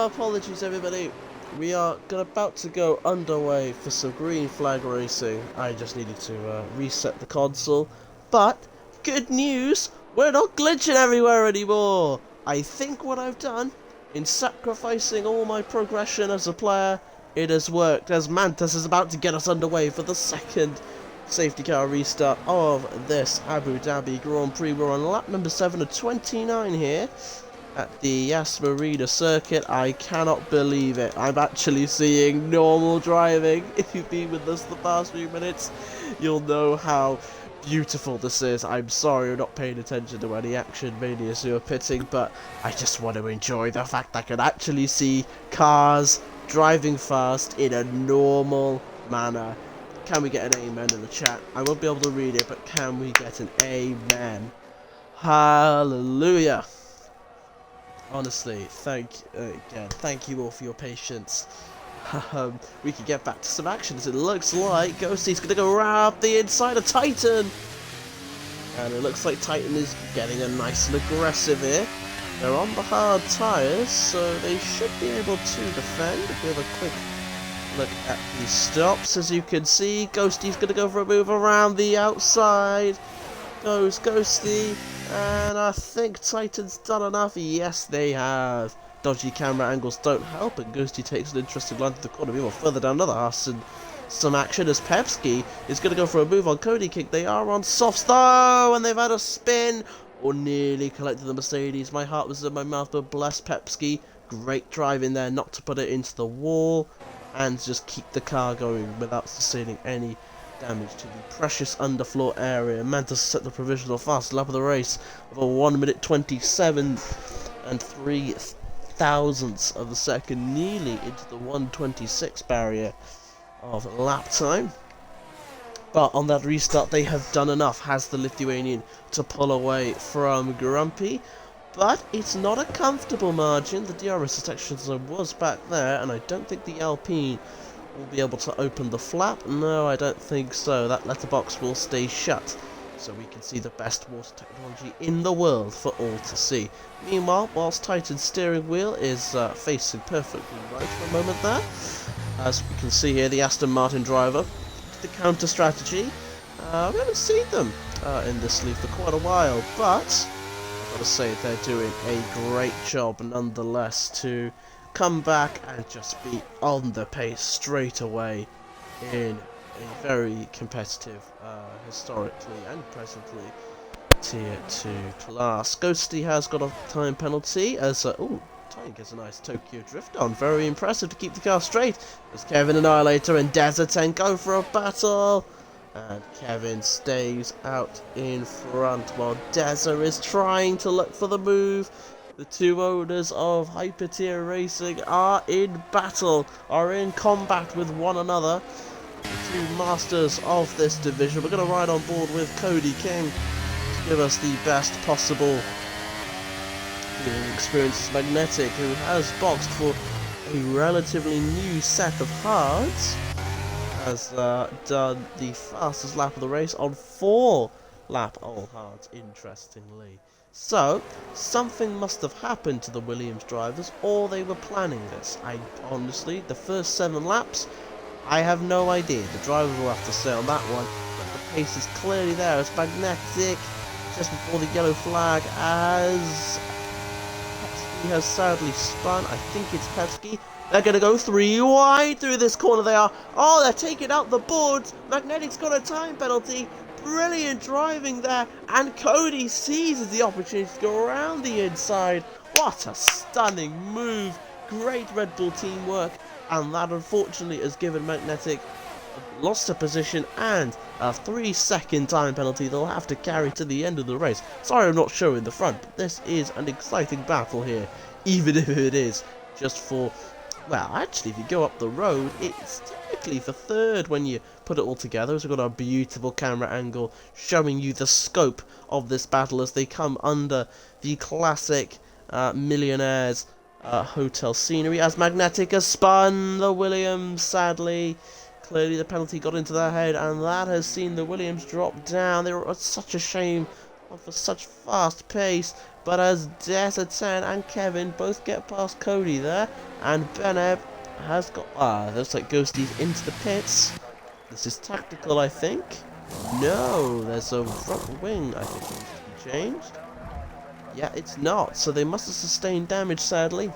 Apologies everybody, we are about to go underway for some green flag racing. I just needed to reset the console, but good news, we're not glitching everywhere anymore. I think what I've done, in sacrificing all my progression as a player, it has worked, as Mantis is about to get us underway for the second safety car restart of this Abu Dhabi Grand Prix. We're on lap number 7 of 29 here at the Yas Marina circuit. I cannot believe it. I'm actually seeing normal driving. If you've been with us the past few minutes, you'll know how beautiful this is. I'm sorry I'm not paying attention to any action manias who are pitting, but I just want to enjoy the fact I can actually see cars driving fast in a normal manner. Can we get an amen in the chat? I won't be able to read it, but can we get an amen? Hallelujah. Honestly, thank you all for your patience. We can get back to some action, as it looks like Ghosty's going to go around the inside of Titan. And it looks like Titan is getting a nice and aggressive here. They're on the hard tyres, so they should be able to defend. If we have a quick look at these stops, as you can see, Ghosty's going to go for a move around the outside. Goes Ghosty, and I think Titan's done enough. Yes, they have. Dodgy camera angles don't help, and Ghosty takes an interesting line to the corner. Meanwhile, further down another Haas, and some action as Pepski is going to go for a move on Cody Kick. They are on softs though, and they've had a spin, or nearly collected the Mercedes. My heart was in my mouth, but bless Pepski. Great driving there not to put it into the wall, and just keep the car going without sustaining any damage to the precious underfloor area. Mantis set the provisional fast lap of the race of a 1 minute 27 and 3 thousandths of a second, nearly into the 1:26 barrier of lap time. But on that restart, they have done enough, has the Lithuanian, to pull away from Grumpy. But it's not a comfortable margin. The DRS detection zone was back there, and I don't think the Alpine will be able to open the flap. No, I don't think so. That letterbox will stay shut, so we can see the best water technology in the world for all to see. Meanwhile, whilst Titan's steering wheel is facing perfectly right for a moment there, as we can see here, the Aston Martin driver, the counter strategy. We haven't seen them in this league for quite a while, but I've got to say they're doing a great job nonetheless to come back and just be on the pace straight away in a very competitive, historically and presently, tier 2 class. Ghosty has got a time penalty as Titan gets a nice Tokyo drift on. Very impressive to keep the car straight as Kevin Annihilator and Desert go for a battle, and Kevin stays out in front while Deza is trying to look for the move. The two owners of Hyper Tier Racing are in battle, are in combat with one another. The two masters of this division. We're going to ride on board with Cody King to give us the best possible experience. Magnetic, who has boxed for a relatively new set of hards, has done the fastest lap of the race on 4 lap all hards, interestingly. So, something must have happened to the Williams drivers, or they were planning this. Honestly, the first 7 laps, I have no idea. The drivers will have to say on that one, but the pace is clearly there as Magnetic, just before the yellow flag, as Pepsi has sadly spun. I think it's Pepsi. They're going to go 3 wide through this corner. They are. Oh, they're taking out the boards. Magnetic's got a time penalty. Brilliant driving there, and Cody seizes the opportunity to go around the inside. What a stunning move. Great Red Bull teamwork, and that unfortunately has given Magnetic lost a position and a 3-second time penalty they'll have to carry to the end of the race. Sorry I'm not showing the front, but this is an exciting battle here, even if it is just for, well, actually, if you go up the road, it's typically for third when you put it all together. So we've got a beautiful camera angle showing you the scope of this battle as they come under the classic Millionaires hotel scenery, as Magnetic has spun the Williams, sadly. Clearly the penalty got into their head, and that has seen the Williams drop down. They were such a shame for such fast pace. But as Desert 10 and Kevin both get past Cody there, and Beneb has got looks like Ghosty's into the pits. This is tactical, I think. No, there's a front wing I think needs to be changed. Yeah, it's not, so they must have sustained damage, sadly.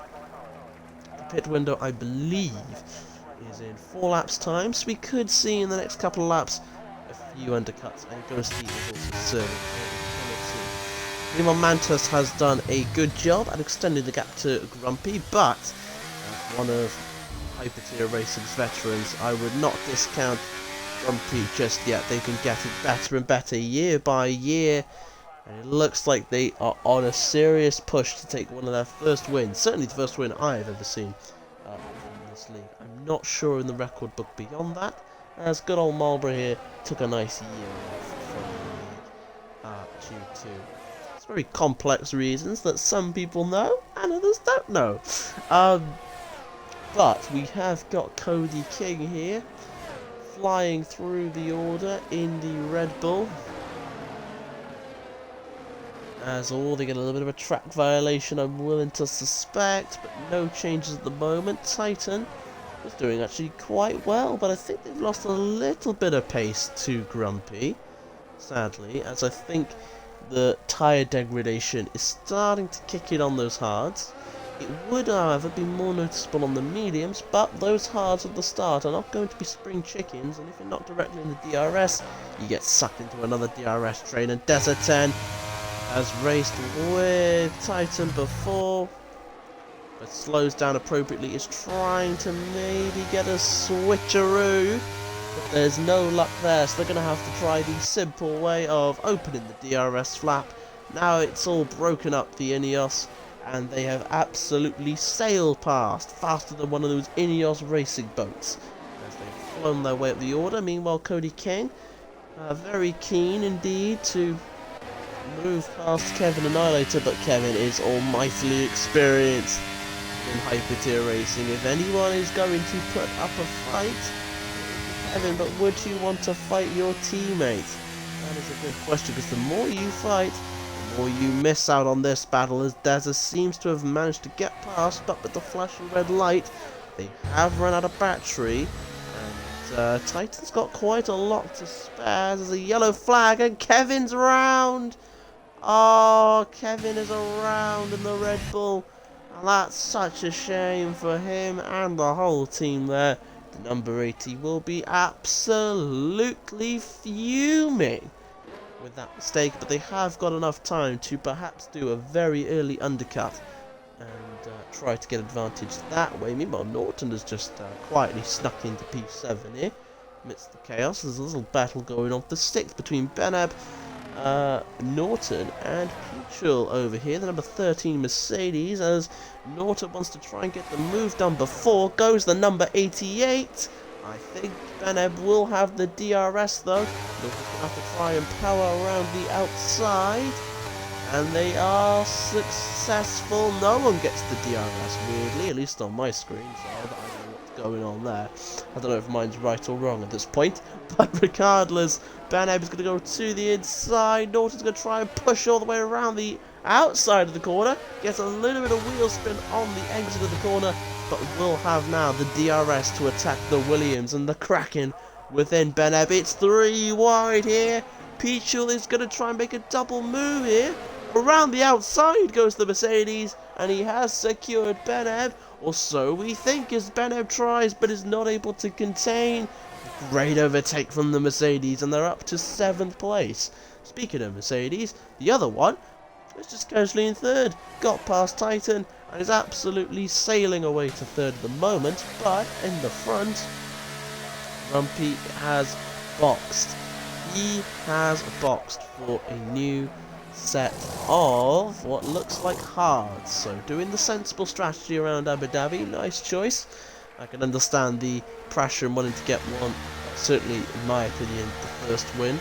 The pit window, I believe, is in 4 laps time, so we could see in the next couple of laps a few undercuts, and Ghosty is also serving. Meanwhile, Mantis has done a good job at extending the gap to Grumpy, but as one of Hypertier Racing's veterans, I would not discount Grumpy just yet. They've been getting better and better year by year, and it looks like they are on a serious push to take one of their first wins. Certainly the first win I've ever seen in this league. I'm not sure in the record book beyond that, as good old Marlborough here took a nice year off from the league due to very complex reasons that some people know and others don't know. But we have got Cody King here, flying through the order in the Red Bull. As all, they get a little bit of a track violation, I'm willing to suspect, but no changes at the moment. Titan is doing actually quite well, but I think they've lost a little bit of pace to Grumpy, sadly, as I think the tyre degradation is starting to kick in on those hards. It would, however, be more noticeable on the mediums, but those hards at the start are not going to be spring chickens, and if you're not directly in the DRS, you get sucked into another DRS train, and Desert 10 has raced with Titan before, but slows down appropriately, is trying to maybe get a switcheroo. But there's no luck there, so they're going to have to try the simple way of opening the DRS flap. Now it's all broken up, the Ineos, and they have absolutely sailed past, faster than one of those Ineos racing boats, as they've flown their way up the order. Meanwhile, Cody King, very keen indeed to move past Kevin Annihilator, but Kevin is almightily experienced in Hypertier Racing. If anyone is going to put up a fight, Kevin, but would you want to fight your teammate? That is a good question, because the more you fight, the more you miss out on this battle, as Dazza seems to have managed to get past, but with the flashing red light, they have run out of battery, and Titan's got quite a lot to spare. There's a yellow flag, and Kevin's around! Oh, Kevin is around in the Red Bull, and that's such a shame for him and the whole team there. The number 80 will be absolutely fuming with that mistake, but they have got enough time to perhaps do a very early undercut and try to get advantage that way. Meanwhile, Norton has just quietly snuck into P7 here amidst the chaos. There's a little battle going on for the 6th between Benab, Norton and Peachel over here, the number 13 Mercedes, as Norton wants to try and get the move done before goes the number 88. I think Beneb will have the DRS though. Norton's going to have to try and power around the outside, and they are successful. No one gets the DRS, weirdly, at least on my screen, so I don't know what's going on there. I don't know if mine's right or wrong at this point, but regardless, Beneb is going to go to the inside. Norton's going to try and push all the way around the outside of the corner, gets a little bit of wheel spin on the exit of the corner, but will have now the DRS to attack the Williams and the Kraken within Beneb. It's 3 wide here. Peachel is going to try and make a double move here. Around the outside goes the Mercedes, and he has secured Beneb, or so we think, as Beneb tries but is not able to contain. Great overtake from the Mercedes, and they're up to 7th place. Speaking of Mercedes, the other one is just casually in 3rd. Got past Titan and is absolutely sailing away to 3rd at the moment, but in the front, Grumpy has boxed. He has boxed for a new set of what looks like hards. So doing the sensible strategy around Abu Dhabi, nice choice. I can understand the pressure and wanting to get one, certainly in my opinion, the first win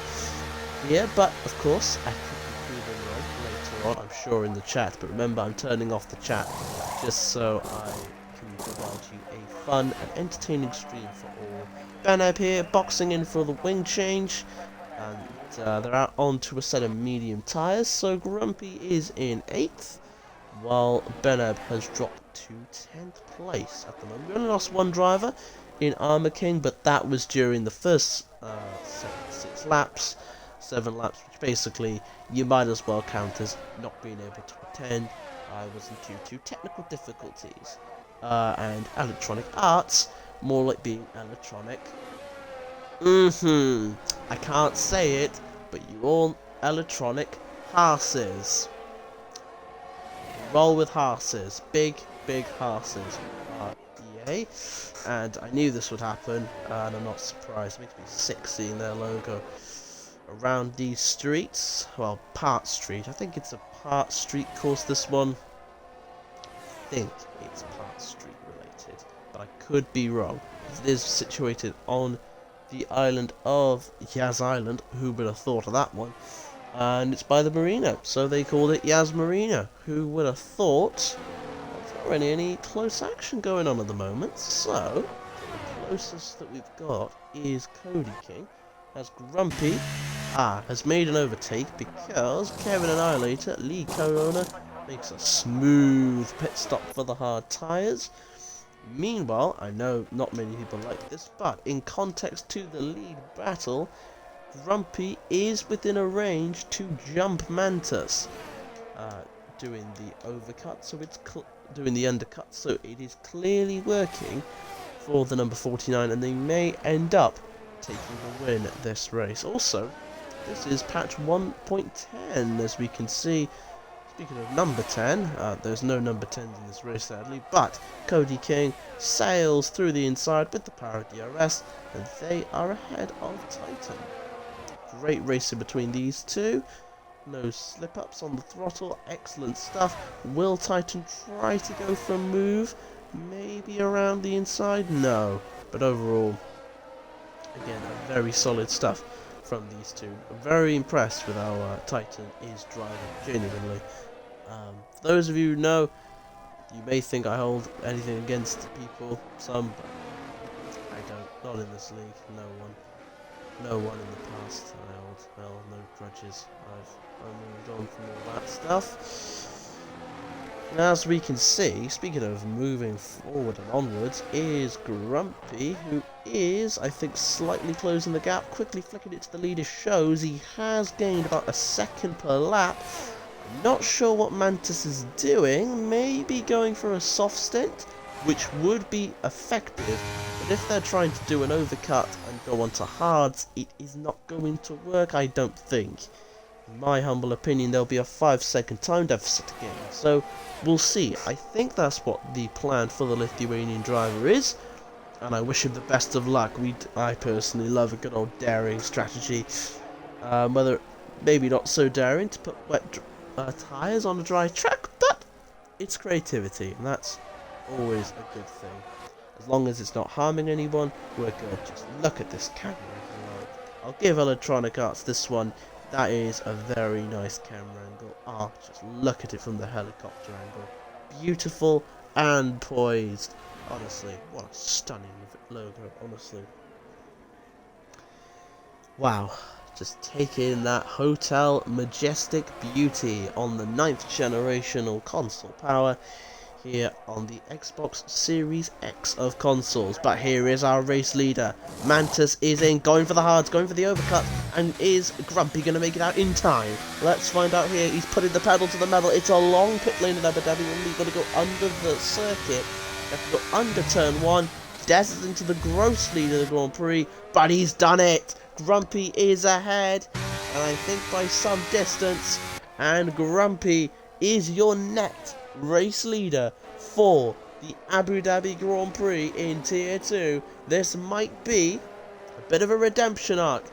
here, but of course I could be proven wrong later on, I'm sure, in the chat. But remember, I'm turning off the chat just so I can provide you a fun and entertaining stream for all. Benab here, boxing in for the wing change, And they're out onto a set of medium tyres, so Grumpy is in 8th, while Beneb has dropped to 10th place at the moment. We only lost one driver in Armour King, but that was during the first 7 laps, which basically you might as well count as not being able to attend. I wasn't due to technical difficulties. And Electronic Arts, more like being electronic. I can't say it, but you all electronic horses. Roll with horses. Big horses. EA. And I knew this would happen, and I'm not surprised. It makes me sick seeing their logo around these streets. Well, Part Street. I think it's a Part Street course, this one. I think it's Part Street related, but I could be wrong. It is situated on the island of Yas Island. Who would have thought of that one? And it's by the marina, so they called it Yas Marina. Who would have thought? There's not really any close action going on at the moment, so the closest that we've got is Cody King, as Grumpy has made an overtake because Kevin Annihilator, lead co-owner, makes a smooth pit stop for the hard tyres. Meanwhile, I know not many people like this, but in context to the lead battle, Grumpy is within a range to jump Mantis, doing the overcut, so it's doing the undercut, so it is clearly working for the number 49, and they may end up taking the win this race. Also, this is patch 1.10, as we can see. Speaking of number 10, there's no number 10s in this race sadly, but Cody King sails through the inside with the power of DRS, and they are ahead of Titan. Great racing between these two. No slip-ups on the throttle. Excellent stuff. Will Titan try to go for a move? Maybe around the inside? No. But overall, again, very solid stuff from these two. I'm very impressed with how Titan is driving, genuinely. For those of you who know, you may think I hold anything against people, some, but I don't. Not in this league. No one in the past. I hold, well, no grudges. I've moved on from all that stuff. And as we can see, speaking of moving forward and onwards, is Grumpy, who is, I think, slightly closing the gap. Quickly flicking it to the leader shows he has gained about a second per lap. Not sure what Mantis is doing. Maybe going for a soft stint, which would be effective. But if they're trying to do an overcut and go onto hards, it is not going to work, I don't think. In my humble opinion, there'll be a 5-second time deficit again. So, we'll see. I think that's what the plan for the Lithuanian driver is. And I wish him the best of luck. I personally love a good old daring strategy. Whether maybe not so daring to put wet tyres on a dry track, but it's creativity, and that's always a good thing. As long as it's not harming anyone, we're good. Just look at this camera. I'll give Electronic Arts this one. That is a very nice camera angle. Just look at it from the helicopter angle. Beautiful and poised. Honestly, what a stunning logo, honestly. Wow. Just take in that Hotel Majestic beauty on the 9th generational console power here on the Xbox Series X of consoles. But here is our race leader. Mantis is in, going for the hards, going for the overcut, and is Grumpy going to make it out in time? Let's find out here. He's putting the pedal to the metal. It's a long pit lane in Abu Dhabi, and we've got to go under the circuit. We have to go under turn 1. Des is into the gross lead of the Grand Prix, but he's done it. Grumpy is ahead, and I think by some distance, and Grumpy is your net race leader for the Abu Dhabi Grand Prix in Tier 2. This might be a bit of a redemption arc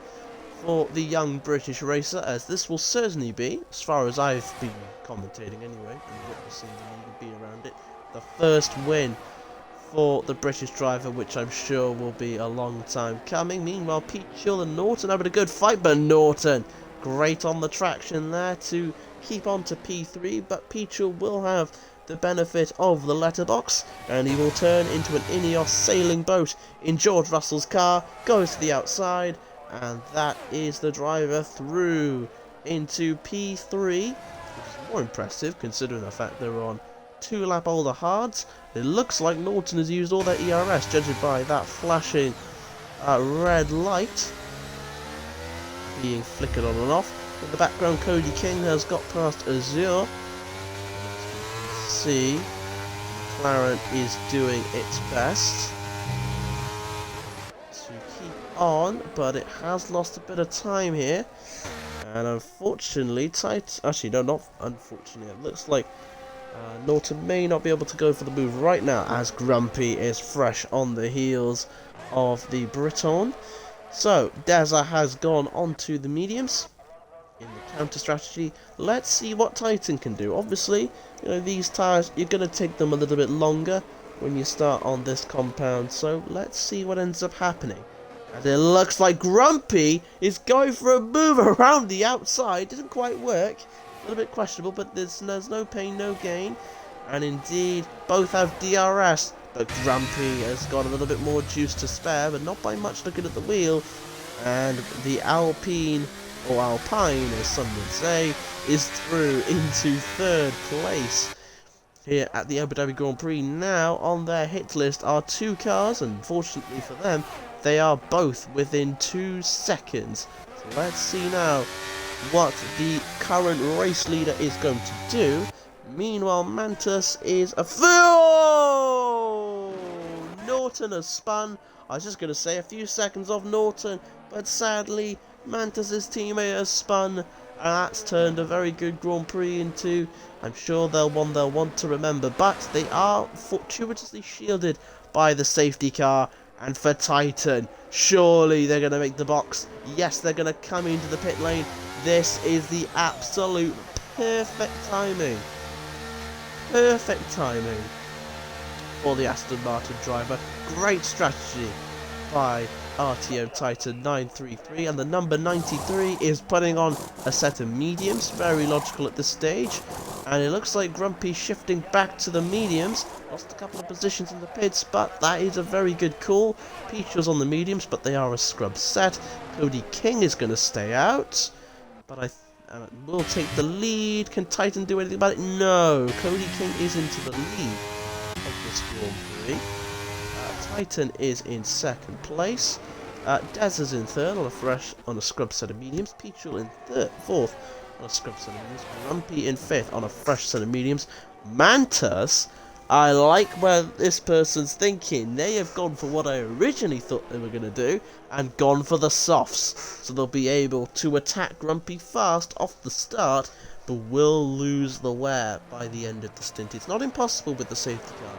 for the young British racer, as this will certainly be, as far as I've been commentating anyway, and witnessing the league be around it, the first win for the British driver, which I'm sure will be a long time coming. Meanwhile, Pete Chill and Norton having a good fight, but Norton great on the traction there to keep on to P3, but Pete Chill will have the benefit of the letterbox, and he will turn into an Ineos sailing boat in George Russell's car, goes to the outside, And that is the driver through into P3, which is more impressive considering the fact they're on 2 lap older hards. It looks like Norton has used all their ERS, judging by that flashing red light being flickered on and off. In the background, Cody King has got past Azure. See, McLaren is doing its best to keep on, but it has lost a bit of time here. And unfortunately, actually, no, not unfortunately, it looks like Norton may not be able to go for the move right now, as Grumpy is fresh on the heels of the Briton. So, Deza has gone onto the mediums in the counter strategy. Let's see what Titan can do. Obviously, you know, these tyres, you're going to take them a little bit longer when you start on this compound. So, let's see what ends up happening. And it looks like Grumpy is going for a move around the outside. Didn't quite work. A little bit questionable, but there's no pain, no gain. And indeed, both have DRS. But Grumpy has got a little bit more juice to spare, but not by much looking at the wheel. And the Alpine, or Alpine as some would say, is through into 3rd place. Here at the Abu Dhabi Grand Prix. Now on their hit list are 2 cars, and fortunately for them, they are both within 2 seconds. So let's see now what the current race leader is going to do. Meanwhile, Mantis is a fool. Norton has spun. I was just going to say a few seconds off Norton, but sadly, Mantis' teammate has spun, and that's turned a very good Grand Prix into, I'm sure they'll want to remember, but they are fortuitously shielded by the safety car. And for Titan, surely they're going to make the box. Yes, they're going to come into the pit lane. This is the absolute perfect timing. Perfect timing for the Aston Martin driver. Great strategy by RTO Titan 933, and the number 93 is putting on a set of mediums. Very logical at this stage. And it looks like Grumpy shifting back to the mediums. Lost a couple of positions in the pits, but that is a very good call. Peach was on the mediums, but they are a scrub set. Cody King is going to stay out, but will take the lead. Can Titan do anything about it? No. Cody King is into the lead of this Grand Prix. Titan is in 2nd place. Dez is in 3rd on a scrub set of mediums. Peachul in 4th on a scrub set of mediums. Grumpy in 5th on a fresh set of mediums. Mantis, I like where this person's thinking. They have gone for what I originally thought they were going to do, and gone for the softs. So they'll be able to attack Grumpy fast off the start, but will lose the wear by the end of the stint. It's not impossible with the safety car,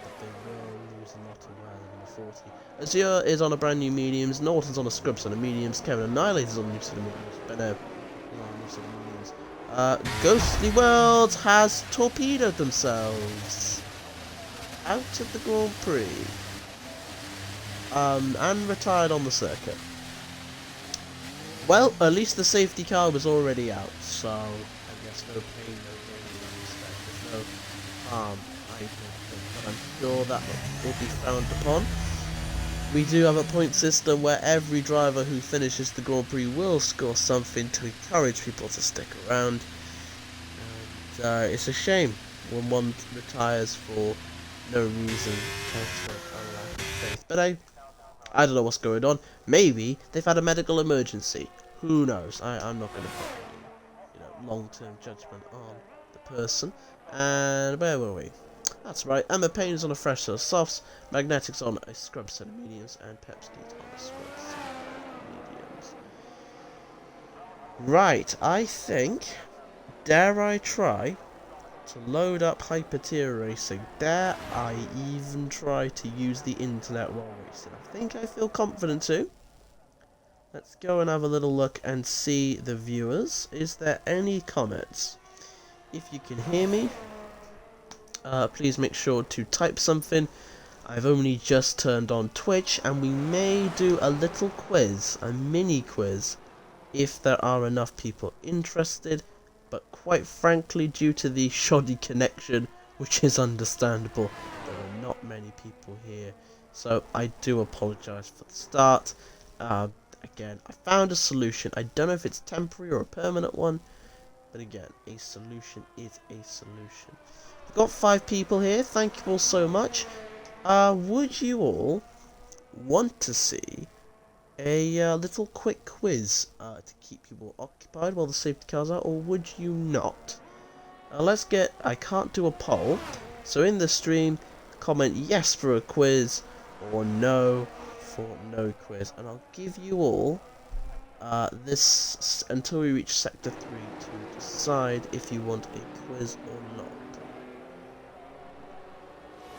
but they will lose a lot of wear in the 40. Azure is on a brand new mediums. Norton's on a scrub set of mediums. Kevin Annihilator's on a new set of mediums. Benno on a new set of mediums. Ghostly World has torpedoed themselves out of the Grand Prix and retired on the circuit. Well, at least the safety car was already out, so I guess no pain, no gain in that respect. There's no harm, I don't think, but I'm sure that will be frowned upon. We do have a point system where every driver who finishes the Grand Prix will score something to encourage people to stick around. And it's a shame when one retires for no reason out of a lack of faith. But I don't know what's going on. Maybe they've had a medical emergency. Who knows? I'm not going to put long-term judgment on the person. And where were we? That's right, Emma Payne is on a fresh set of softs, Magnetic's on a scrub set of mediums, and Pepsi's on a scrub set of mediums. Right, I think, dare I try to load up Hyper-Tier Racing? Dare I even try to use the internet while racing? I feel confident to. Let's go and have a little look and see the viewers. Is there any comments? If you can hear me, please make sure to type something. I've only just turned on Twitch, and we may do a little quiz, a mini quiz, if there are enough people interested, but quite frankly, due to the shoddy connection, which is understandable, there are not many people here, so I do apologise for the start. again, I found a solution. I don't know if it's temporary or a permanent one, but again, a solution is a solution. We've got 5 people here. Thank you all so much. Would you all want to see a little quick quiz to keep you all occupied while the safety cars are, or would you not? Let's get... I can't do a poll, so in the stream, comment yes for a quiz, or no for no quiz, and I'll give you all this until we reach Sector 3 to decide if you want a quiz or not.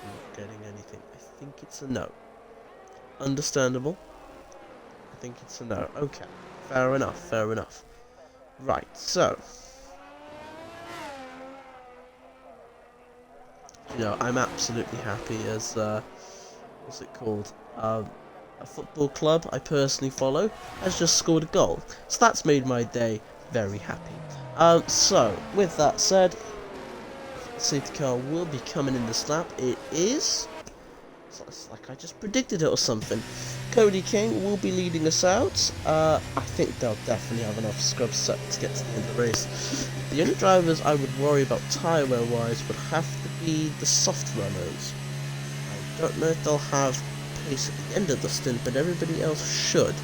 I'm not getting anything. I think it's a no. Understandable. I think it's a no. Okay. Fair enough, fair enough. Right, so... You know, I'm absolutely happy as, what's it called? A football club I personally follow has just scored a goal. So that's made my day very happy. So, with that said, the safety car will be coming in this lap. It is... It's like I just predicted it or something. Cody King will be leading us out. I think they'll definitely have enough scrubs set to get to the end of the race. The only drivers I would worry about tyre wear wise would have to be the soft runners. I don't know if they'll have pace at the end of the stint, but everybody else should.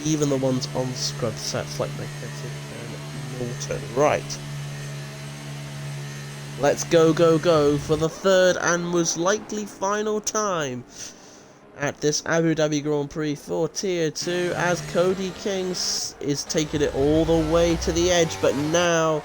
Even the ones on scrub sets like Magnetic and Norton. Right. Let's go, go, go for the third and most likely final time at this Abu Dhabi Grand Prix for Tier 2, as Cody King is taking it all the way to the edge, but now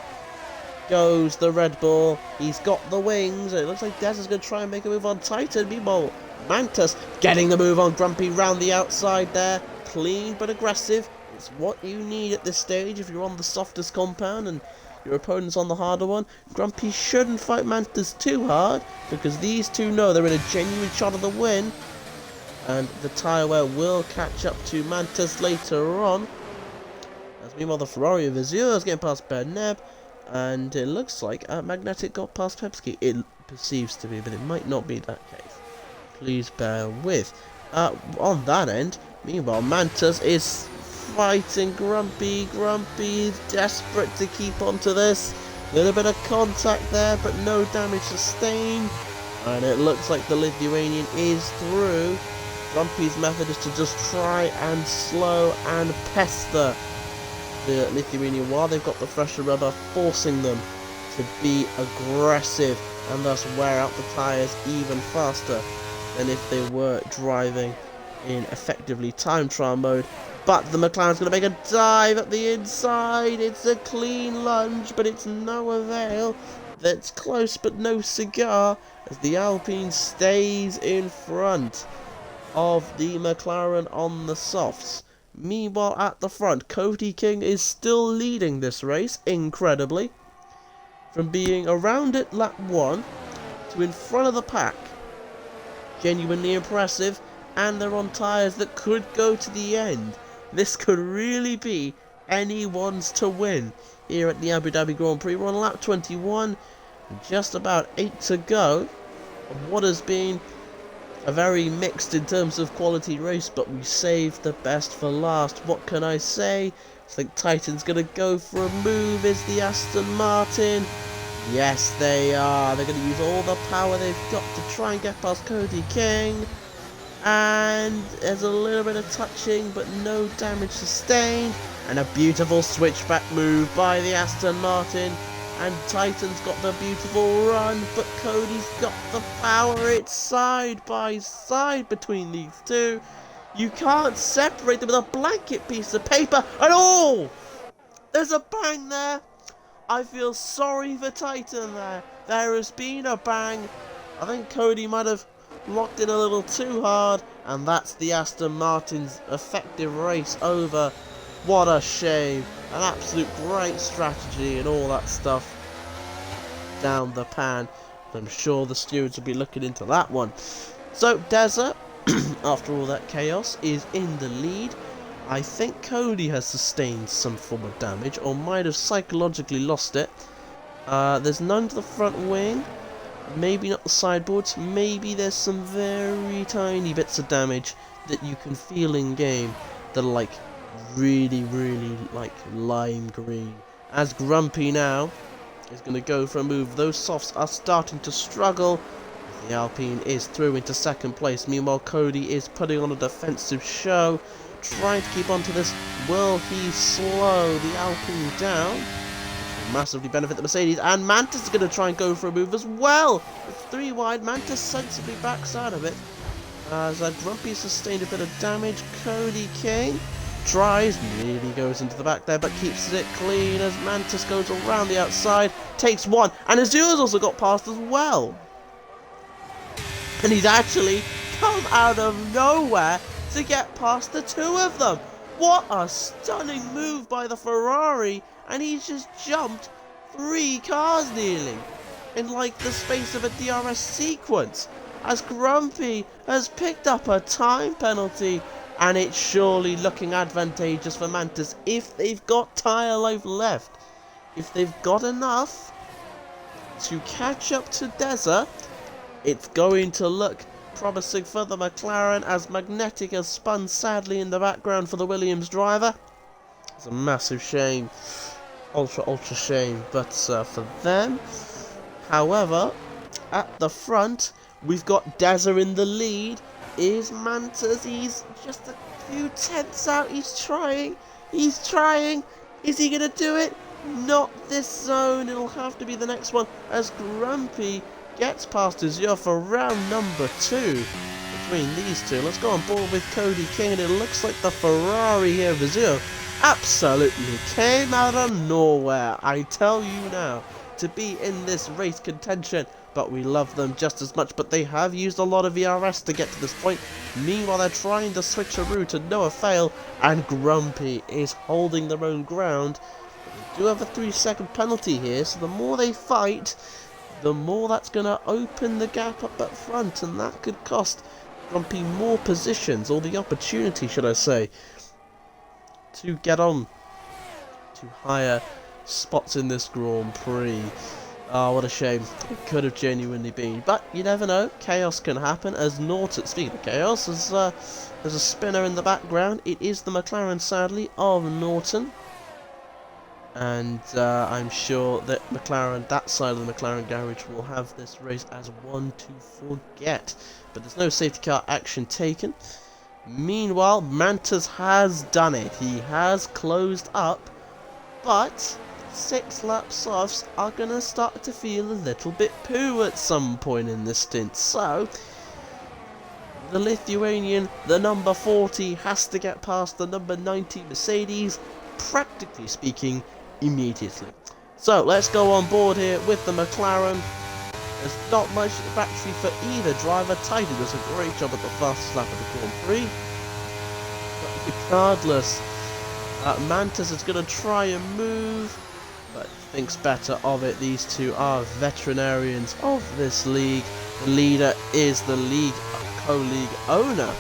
goes the Red Bull. He's got the wings. It looks like Des is going to try and make a move on Titan. Meanwhile, Mantis getting the move on Grumpy round the outside there. Clean but aggressive. It's what you need at this stage if you're on the softest compound and your opponent's on the harder one. Grumpy shouldn't fight Mantis too hard, because these two know they're in a genuine shot of the win. And the tyre wear will catch up to Mantis later on. As meanwhile, the Ferrari of Azure is getting past Berneb. And it looks like Magnetic got past Pepsi. It perceives to be, but it might not be that case. Please bear with. On that end, meanwhile, Mantis is fighting Grumpy. Grumpy is desperate to keep onto this. Little bit of contact there, but no damage sustained. And it looks like the Lithuanian is through. Grumpy's method is to just try and slow and pester the Lithuanian while they've got the fresher rubber, forcing them to be aggressive and thus wear out the tyres even faster than if they were driving in effectively time trial mode. But the McLaren's going to make a dive at the inside. It's a clean lunge, but it's no avail. That's close but no cigar, as the Alpine stays in front of the McLaren on the softs. Meanwhile, at the front, Cody King is still leading this race, incredibly. From being around at lap 1 to in front of the pack. Genuinely impressive, and they're on tyres that could go to the end. This could really be anyone's to win here at the Abu Dhabi Grand Prix. We're on lap 21, just about 8 to go of what has been a very mixed in terms of quality race, but we saved the best for last. What can I say? I think Titan's going to go for a move. Is the Aston Martin? Yes, they are. They're going to use all the power they've got to try and get past Cody King. And there's a little bit of touching, but no damage sustained. And a beautiful switchback move by the Aston Martin. And Titan's got the beautiful run, but Cody's got the power. It's side by side between these two. You can't separate them with a blanket piece of paper at all. There's a bang there. I feel sorry for Titan there. There has been a bang. I think Cody might have locked in a little too hard, and that's the Aston Martin's effective race over. What a shame. An absolute great strategy and all that stuff down the pan. I'm sure the stewards will be looking into that one. So Desert, after all that chaos, is in the lead. I think Cody has sustained some form of damage, or might have psychologically lost it. There's none to the front wing. Maybe not the sideboards. Maybe there's some very tiny bits of damage that you can feel in game that are like really, really like lime green. As Grumpy now is going to go for a move. Those softs are starting to struggle. The Alpine is through into second place. Meanwhile, Cody is putting on a defensive show, trying to keep on to this. Will he slow the Alpine down? Which will massively benefit the Mercedes. And Mantis is going to try and go for a move as well. It's 3 wide. Mantis sensibly backs out of it. As Grumpy sustained a bit of damage. Cody King tries, nearly goes into the back there, but keeps it clean as Mantis goes around the outside, takes one, and Azur's also got past as well. And he's actually come out of nowhere to get past the 2 of them. What a stunning move by the Ferrari, and he's just jumped 3 cars nearly in like the space of a DRS sequence, as Grumpy has picked up a time penalty. And it's surely looking advantageous for Mantis if they've got tyre life left. If they've got enough to catch up to Deza, it's going to look promising for the McLaren, as Magnetic has spun sadly in the background for the Williams driver. It's a massive shame. Ultra shame. But for them, however, at the front, we've got Deza in the lead. Is Mantis, he's just a few tenths out, he's trying, is he going to do it? Not this zone, it'll have to be the next one, as Grumpy gets past Azur for round number 2 between these two. Let's go on board with Cody King, and it looks like the Ferrari here of Azur absolutely came out of nowhere, I tell you now, to be in this race contention. But we love them just as much, but they have used a lot of ERS to get to this point. Meanwhile, they're trying to switch a route and no avail, and Grumpy is holding their own ground. They do have a 3-second penalty here, so the more they fight, the more that's going to open the gap up at front, and that could cost Grumpy more positions, or the opportunity, should I say, to get on to higher spots in this Grand Prix. Oh, what a shame. It could have genuinely been. But you never know. Chaos can happen. As Norton, speaking of chaos, there's a spinner in the background. It is the McLaren, sadly, of Norton. And I'm sure that McLaren, that side of the McLaren garage, will have this race as one to forget. But there's no safety car action taken. Meanwhile, Mantis has done it. He has closed up. But 6-lap softs are going to start to feel a little bit poo at some point in this stint. So, the Lithuanian, the number 40, has to get past the number 90 Mercedes, practically speaking, immediately. So, let's go on board here with the McLaren. There's not much battery for either driver. Titan does a great job at the fastest lap of the Grand Prix. But regardless, Mantis is going to try and move, but thinks better of it. These two are veterinarians of this league. The leader is the league co-league owner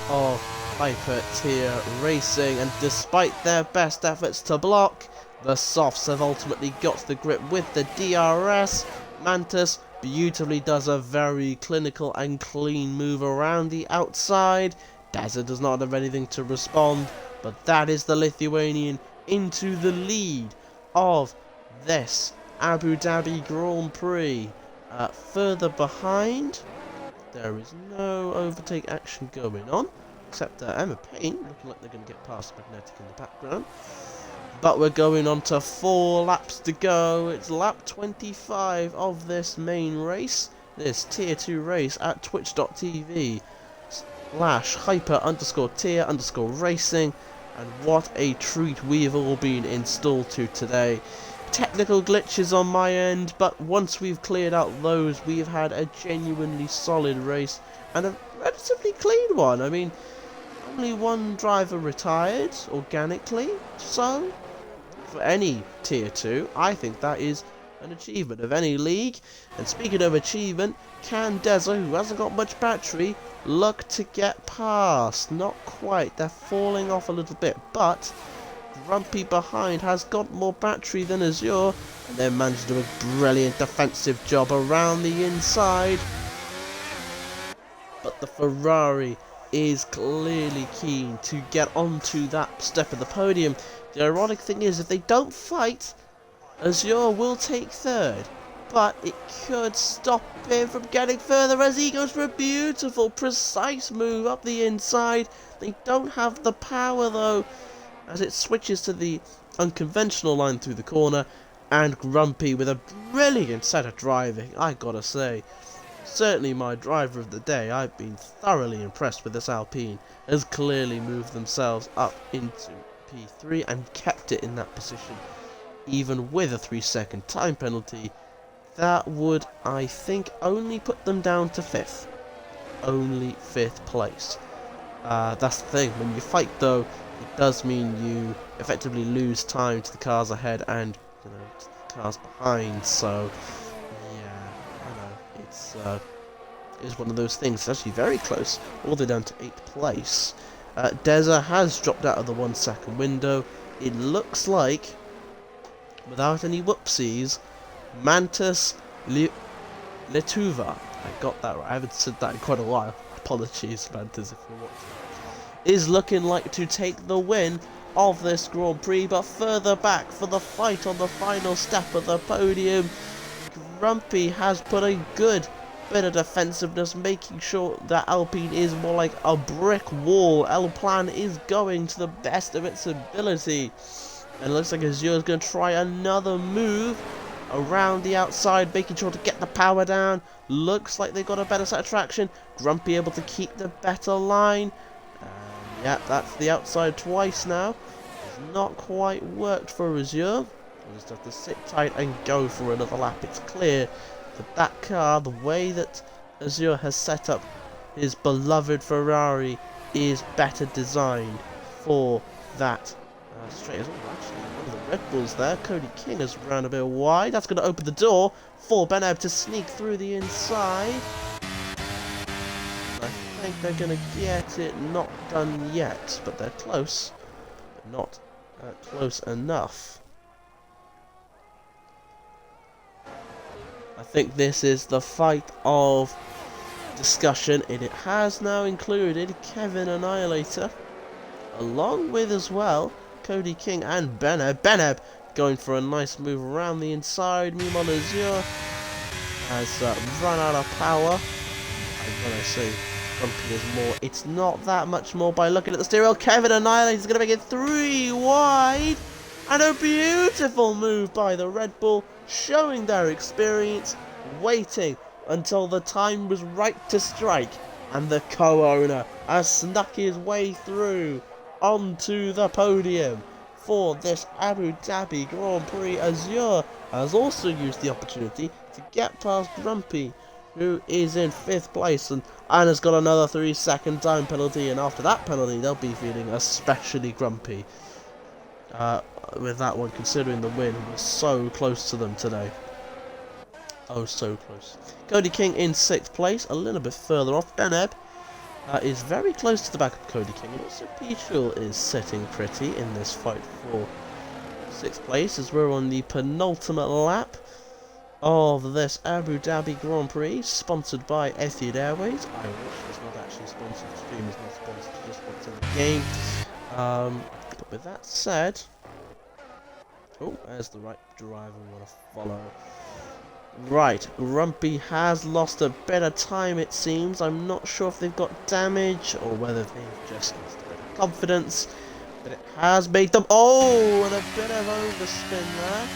of HTR Racing, and despite their best efforts to block, the softs have ultimately got the grip with the DRS. Mantis beautifully does a very clinical and clean move around the outside. Deza does not have anything to respond, but that is the Lithuanian into the lead of this Abu Dhabi Grand Prix. Further behind, there is no overtake action going on, except Emma Payne looking like they're going to get past Magnetic in the background. But we're going on to 4 laps to go. It's lap 25 of this main race, this tier 2 race at twitch.tv/hyper_tier_racing. And what a treat we've all been installed to today. Technical glitches on my end, but once we've cleared out those, we've had a genuinely solid race and a relatively clean one. I mean, only one driver retired organically, so for any tier 2, I think that is an achievement of any league. And speaking of achievement, can Deza, who hasn't got much battery, look to get past? Not quite, they're falling off a little bit, but Grumpy behind has got more battery than Azur, and they managed to do a brilliant defensive job around the inside. But the Ferrari is clearly keen to get onto that step of the podium. The ironic thing is, if they don't fight, Azure will take third, but it could stop him from getting further as he goes for a beautiful, precise move up the inside. They don't have the power though, as it switches to the unconventional line through the corner, and Grumpy with a brilliant set of driving, I gotta say. Certainly my driver of the day. I've been thoroughly impressed with this Alpine. Has clearly moved themselves up into P3 and kept it in that position, even with a 3-second time penalty. That would, I think, only put them down to 5th. Only 5th place. That's the thing. When you fight, though, it does mean you effectively lose time to the cars ahead and, you know, to the cars behind. So, yeah, I know it's one of those things. It's actually very close, all the way down to 8th place. Deza has dropped out of the 1 second window. It looks like, without any whoopsies, Mantis Letuva. I got that right. I haven't said that in quite a while. Apologies, Mantis, if you're watching. Is looking like to take the win of this Grand Prix, but further back for the fight on the final step of the podium, Grumpy has put a good bit of defensiveness, making sure that Alpine is more like a brick wall. Alpine is going to the best of its ability. And it looks like Azure is going to try another move around the outside, making sure to get the power down. Looks like they've got a better set of traction. Grumpy able to keep the better line. Yeah, that's the outside twice now. It's not quite worked for Azure. We'll just have to sit tight and go for another lap. It's clear that that car, the way that Azure has set up his beloved Ferrari, is better designed for that straight as well. Actually, one of the Red Bulls there, Cody King, has ran a bit wide. That's going to open the door for Beneb to sneak through the inside. I think they're going to get it. Not done yet, but they're close. But not close enough. I think this is the fight of discussion, and it has now included Kevin Annihilator, along with as well Cody King and Beneb. Beneb going for a nice move around the inside. Mimon Azure has run out of power. When I say Grumpy is more, it's not that much more by looking at the steering wheel. Kevin Annihilator is going to make it 3 wide. And a beautiful move by the Red Bull, showing their experience, waiting until the time was right to strike. And the co-owner has snuck his way through onto the podium for this Abu Dhabi Grand Prix. Azure has also used the opportunity to get past Grumpy, who is in 5th place and has got another 3-second time penalty, and after that penalty they'll be feeling especially grumpy with that one, considering the win was so close to them today. Oh, so close. Cody King in 6th place, a little bit further off. Beneb is very close to the back of Cody King, and also Pichul is sitting pretty in this fight for 6th place, as we're on the penultimate lap of this Abu Dhabi Grand Prix, sponsored by Etihad Airways. Irish is not actually sponsored, the stream is not sponsored, just sponsored the game. But with that said, oh, there's the right driver we want to follow. Right, Grumpy has lost a bit of time, it seems. I'm not sure if they've got damage or whether they've just lost a bit of confidence, but it has made them. Oh, and a bit of overspin there.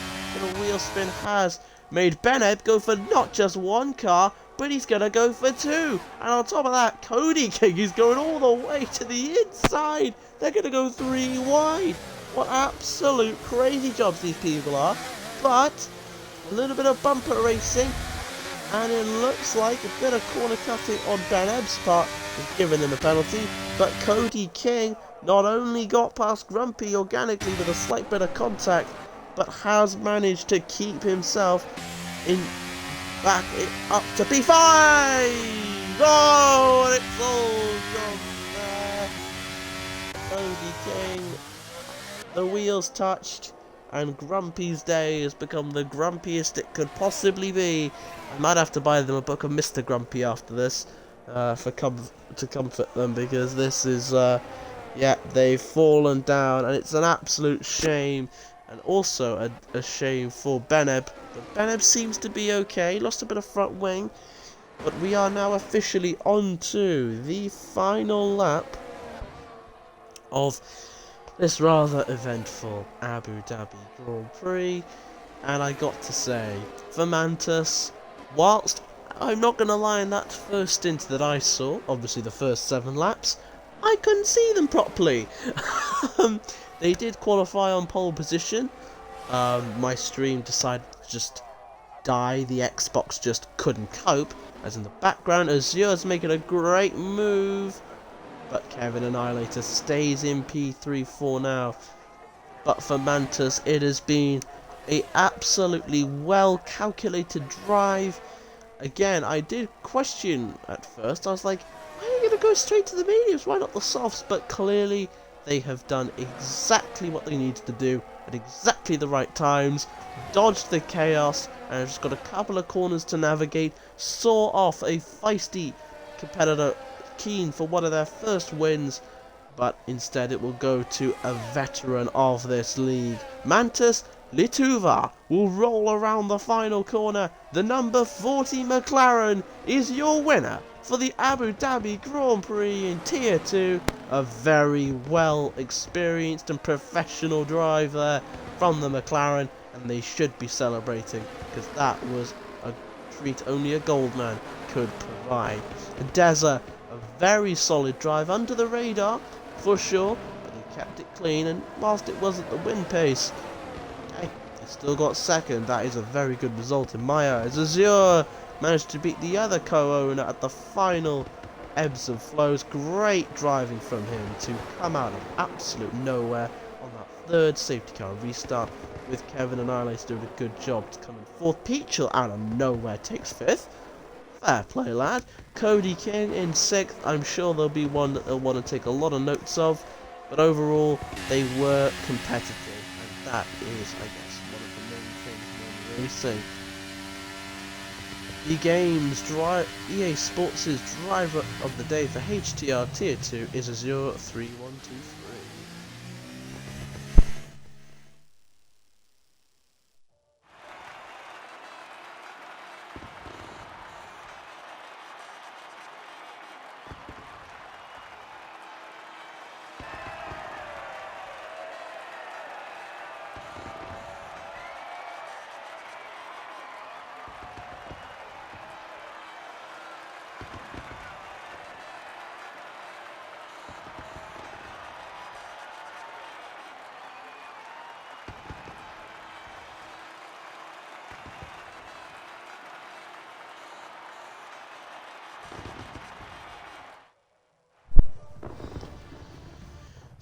Little wheel spin has made Beneb go for not just 1 car, but he's going to go for 2. And on top of that, Cody King is going all the way to the inside. They're going to go 3 wide. What absolute crazy jobs these people are. But a little bit of bumper racing, and it looks like a bit of corner cutting on Beneb's part is giving him a penalty. But Cody King not only got past Grumpy organically with a slight bit of contact, but has managed to keep himself in back it up to P5. Oh, and it's all gone there. Cody King, the wheels touched, and Grumpy's day has become the grumpiest it could possibly be. I might have to buy them a book of Mr. Grumpy after this. to comfort them, because this is yeah, they've fallen down, and it's an absolute shame, and also a shame for Beneb. But Beneb seems to be okay, lost a bit of front wing, but we are now officially on to the final lap of this rather eventful Abu Dhabi Grand Prix. And I got to say, for Mantis, whilst I'm not going to lie, in that first stint that I saw, obviously the first 7 laps, I couldn't see them properly. They did qualify on pole position. My stream decided to just die. The Xbox just couldn't cope. As in the background, Azure's making a great move. But Kevin Annihilator stays in P3 for now. But for Mantis, it has been a absolutely well calculated drive. Again, I did question at first. I was like, why are you going to go straight to the mediums? Why not the softs? But clearly they have done exactly what they needed to do at exactly the right times, dodged the chaos, and have just got a couple of corners to navigate, saw off a feisty competitor keen for one of their first wins. But instead it will go to a veteran of this league. Mantis Lituva will roll around the final corner. The number 40 McLaren is your winner for the Abu Dhabi Grand Prix in Tier 2. A very well experienced and professional drive there from the McLaren, and they should be celebrating, because that was a treat only a gold man could provide. Deza, a very solid drive under the radar for sure, but he kept it clean, and whilst it wasn't the win pace, hey, he still got second. That is a very good result in my eyes. Azure managed to beat the other co-owner at the final ebbs and flows. Great driving from him to come out of absolute nowhere on that third safety car restart, with Kevin Annihilator doing a good job to come in fourth. Peachel out of nowhere takes fifth. Fair play, lad. Cody King in 6th. I'm sure there'll be one that they'll want to take a lot of notes of, but overall they were competitive, and that is, I guess, one of the main things when racing. EA Sports' driver of the day for HTR Tier 2 is Azure 3123.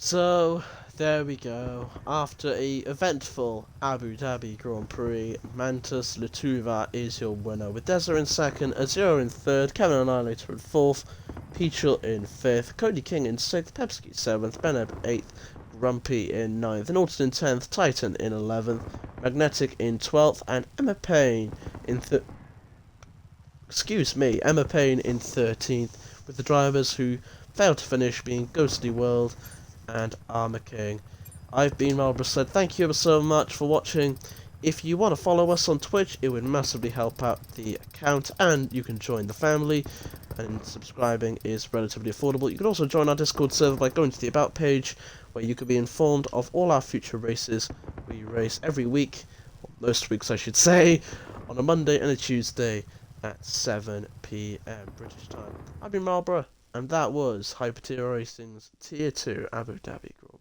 So, there we go. After a eventful Abu Dhabi Grand Prix, Mantis Lituva is your winner, with Deza in 2nd, Azure in 3rd, Kevin Annihilator in 4th, Peachel in 5th, Cody King in 6th, Pepsi 7th, Beneb 8th, Grumpy in 9th, and Alton in 10th, Titan in 11th, Magnetic in 12th, and Emma Payne in Emma Payne in 13th, with the drivers who failed to finish being Ghostly World and Armor King. I've been Marlborough said, thank you ever so much for watching. If you want to follow us on Twitch, it would massively help out the account, and you can join the family, and subscribing is relatively affordable. You can also join our Discord server by going to the About page, where you can be informed of all our future races. We race every week, most weeks I should say, on a Monday and a Tuesday at 7 PM British time. I've been Marlborough, and that was Hyper Tier Racing's Tier 2 Abu Dhabi Grand